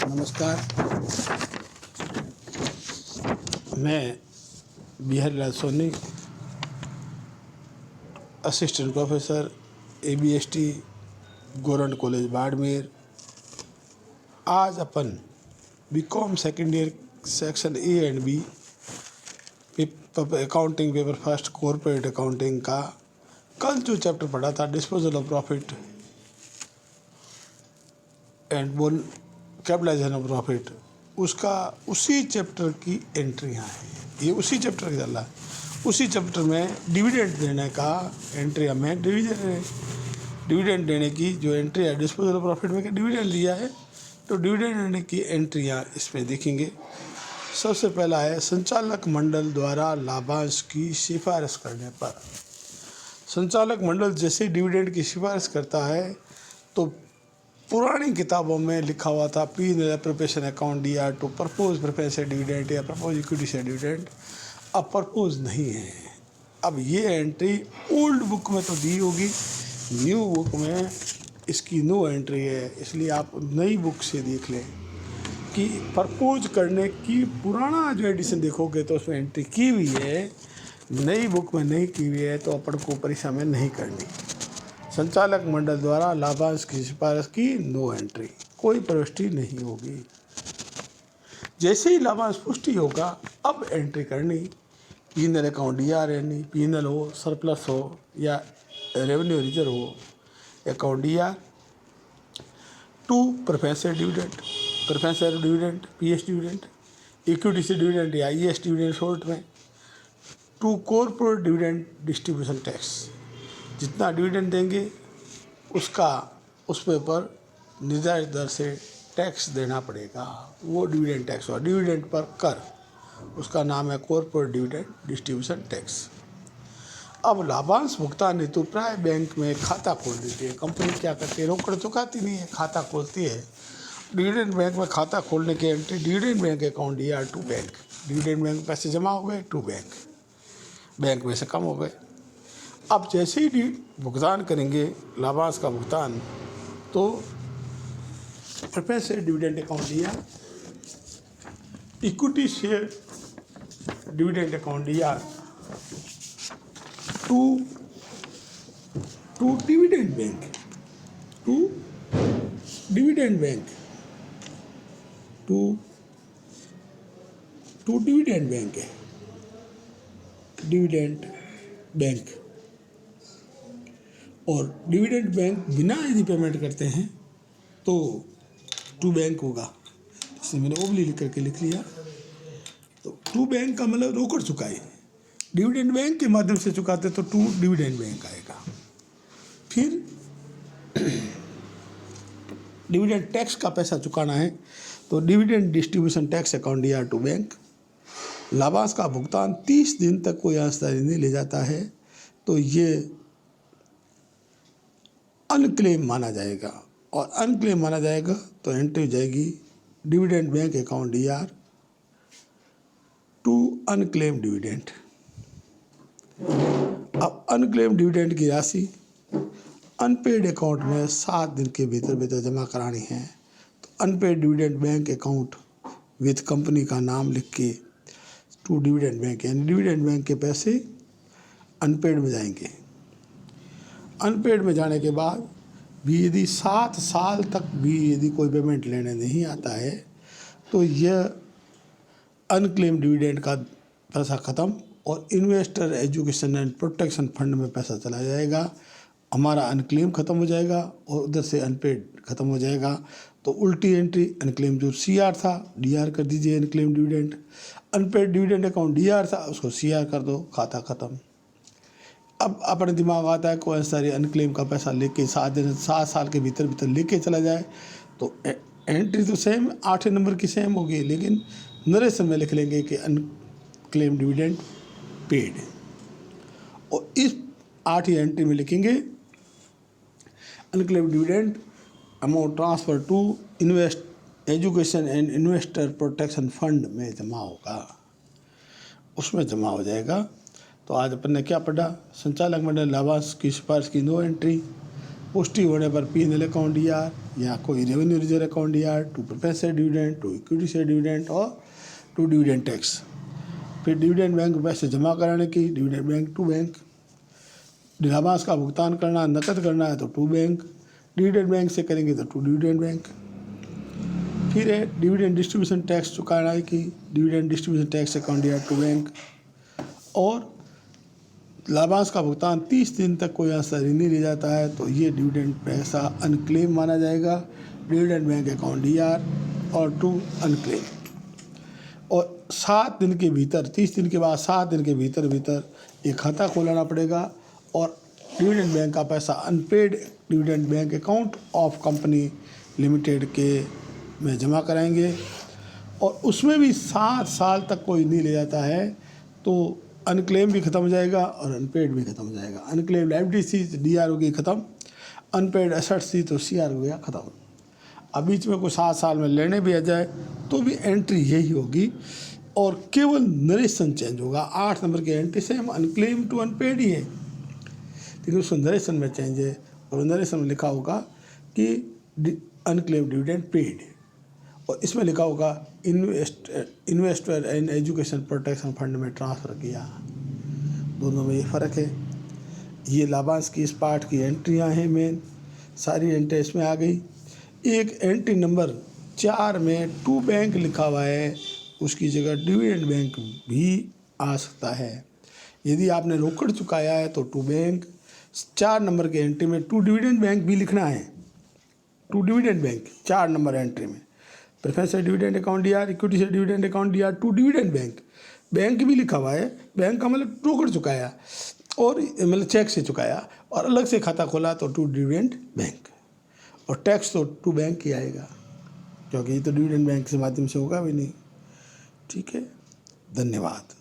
नमस्कार। मैं Bihari Lal Soni, assistant professor ABST government college Barmer. आज अपन BCom second year section A and B accounting paper first corporate accounting का कल जो चैप्टर पढ़ा था disposal of profit and bonus capitalisation of profit, उसका उसी चैप्टर की एंट्रियाँ हैं। ये उसी चैप्टर का चल रहा है। उसी चैप्टर में डिविडेंड देने का एंट्री में डिविडेंड देने की जो एंट्री है डिस्पोजल ऑफ प्रॉफिट में डिविडेंड दिया है, तो डिविडेंड देने की एंट्रियाँ इसमें देखेंगे। सबसे पहला है संचालक मंडल द्वारा लाभांश की सिफारिश करने पर। संचालक मंडल जैसे डिविडेंड की सिफारिश करता है तो पुरानी किताबों में लिखा हुआ था पी प्रिपरेशन अकाउंट दिया टू प्रपोज प्रेफरेंस से डिविडेंड या प्रपोज इक्विटी से डिविडेंड। अब प्रपोज नहीं है। अब ये एंट्री ओल्ड बुक में तो दी होगी, न्यू बुक में इसकी नो एंट्री है। इसलिए आप नई बुक से देख लें कि प्रपोज करने की पुराना जो एडिशन देखोगे तो उसमें एंट्री की हुई है, नई बुक में नहीं की हुई है, तो अपन को परीक्षा में नहीं करनी। संचालक मंडल द्वारा लाभांश की सिफारिश की नो एंट्री, कोई प्रविष्टि नहीं होगी। जैसे ही लाभांश पुष्टि होगा अब एंट्री करनी। P&L अकाउंट DR यानी P&L हो, सरप्लस हो या रेवेन्यू रिजर्व हो, account DR to preferential dividend, preferential dividend PS dividend, equity से डिविडेंड या ES डिविडेंड शॉर्ट में, to corporate dividend distribution tax. जितना डिविडेंड देंगे उसका उस पर निर्धारित दर से टैक्स देना पड़ेगा, वो डिविडेंड टैक्स हुआ। डिविडेंड पर कर, उसका नाम है कॉर्पोरेट डिविडेंड डिस्ट्रीब्यूशन टैक्स। अब लाभांश भुगतान हेतु प्राय बैंक में खाता खोल देती है। कंपनी क्या करती है, रोकड़ चुकाती नहीं है, खाता खोलती है। डिविडेंड बैंक में खाता खोलने की entry dividend bank account DR to bank. Dividend bank पैसे जमा हो गए टू बैंक, बैंक में से कम हो गए। अब जैसे ही भुगतान करेंगे लाभांश का भुगतान, तो प्रेफरेंस डिविडेंड अकाउंट दिया, इक्विटी शेयर डिविडेंड अकाउंट दिया to dividend bank, to dividend bank, to dividend bank है, डिविडेंड बैंक। और डिविडेंड बैंक बिना यदि पेमेंट करते हैं तो टू बैंक होगा। इसलिए मैंने ओबली लिख करके लिख लिया। तो टू बैंक का मतलब रोकड़ चुकाए, डिविडेंड बैंक के माध्यम से चुकाते तो टू डिविडेंड बैंक आएगा। फिर डिविडेंड टैक्स का पैसा चुकाना है तो dividend distribution tax account DR to bank. लाभांश का भुगतान 30 दिन तक कोई अंशदारी नहीं ले जाता है तो ये अनक्लेम माना जाएगा, और अनक्लेम माना जाएगा तो एंट्री हो जाएगी dividend bank account DR to unclaim dividend. अब अनक्लेम डिविडेंड की राशि अनपेड अकाउंट में 7 दिन के भीतर जमा करानी है। तो unpaid dividend bank account with company का नाम लिख के टू डिविडेंड बैंक, यानी डिविडेंड बैंक के पैसे अनपेड में जाएंगे। अनपेड में जाने के बाद भी यदि 7 साल तक भी यदि कोई पेमेंट लेने नहीं आता है तो यह अनक्लेम डिविडेंड का पैसा ख़त्म और investor education and protection fund में पैसा चला जाएगा। हमारा अनक्लेम ख़त्म हो जाएगा और उधर से अनपेड ख़त्म हो जाएगा। तो उल्टी एंट्री अनक्लेम जो CR था DR कर दीजिए, unclaim dividend. Unpaid dividend account DR था उसको CR कर दो, खाता ख़त्म। अब अपने दिमाग आता है कोई सारी अनक्लेम का पैसा लेके 7 साल के भीतर लेके चला जाए तो एंट्री तो सेम 8 नंबर की सेम होगी, लेकिन नरेशन में लिख लेंगे कि अनक्लेम डिविडेंड पेड। और इस 8 एंट्री में लिखेंगे unclaim dividend amount transfer to invest education and investor protection fund में जमा होगा, उसमें जमा हो जाएगा। तो आज अपन ने क्या पढ़ा, संचालक मंडल लाभांश की सिफारिश की नो एंट्री, पुष्टि होने पर P&L अकाउंट डीआर या कोई revenue reserve account DR, to preference share dividend, to equity share dividend और टू डिविडेंड टैक्स। फिर डिविडेंड बैंक में पैसे जमा कराने की, डिविडेंड बैंक टू बैंक। लाभांश का भुगतान करना, नकद करना है तो टू बैंक, डिविडेंड बैंक से करेंगे तो टू डिविडेंड बैंक। फिर है डिविडेंड डिस्ट्रीब्यूशन टैक्स चुकाना है कि dividend distribution tax account DR to bank. और लाभांश का भुगतान 30 दिन तक कोई आंसर ही नहीं ले जाता है तो ये डिविडेंड पैसा अनक्लेम माना जाएगा, डिविडेंड बैंक अकाउंट डीआर और टू अनक्लेम। और 7 दिन के भीतर, 30 दिन के बाद 7 दिन के भीतर ये खाता खोलाना पड़ेगा और डिविडेंड बैंक का पैसा unpaid dividend bank account of company limited के में जमा कराएंगे। और उसमें भी 7 साल तक कोई नहीं ले जाता है तो अनक्लेम भी ख़त्म हो जाएगा और अनपेड भी ख़त्म हो जाएगा। अनक्लेम लायबिलिटी थी डीआर हो गई ख़त्म, अनपेड एसेट्स थी तो सीआर हो गया ख़त्म। अब बीच में कोई 7 साल में लेने भी आ जाए तो भी एंट्री यही होगी और केवल नरेशन चेंज होगा। 8 नंबर की एंट्री से हम अनक्लेम टू अनपेड ही है, लेकिन उसको नरेशन में चेंज है और नरेशन में लिखा होगा कि अनक्लेम डिविडेंड पेड, और इसमें लिखा होगा investor and education protection fund में ट्रांसफ़र किया। दोनों में ये फ़र्क है। ये लाभांश की इस पार्ट की एंट्रियां हैं, मेन सारी एंट्री इसमें आ गई। एक एंट्री नंबर 4 में टू बैंक लिखा हुआ है, उसकी जगह डिविडेंड बैंक भी आ सकता है। यदि आपने रोकड़ चुकाया है तो टू बैंक। 4 नंबर के एंट्री में टू डिविडेंड बैंक भी लिखना है, to dividend bank 4 number entry में। प्रेफरेंस से डिविडेंड अकाउंट डीआर, इक्विटी से dividend account DR, to dividend bank. Bank भी लिखा हुआ है, बैंक का मतलब रोकड़ चुकाया और मतलब चेक से चुकाया और अलग से खाता खोला तो टू डिविडेंड बैंक। और टैक्स तो टू बैंक ही आएगा क्योंकि ये तो डिविडेंड बैंक के माध्यम से होगा भी नहीं। ठीक है, धन्यवाद।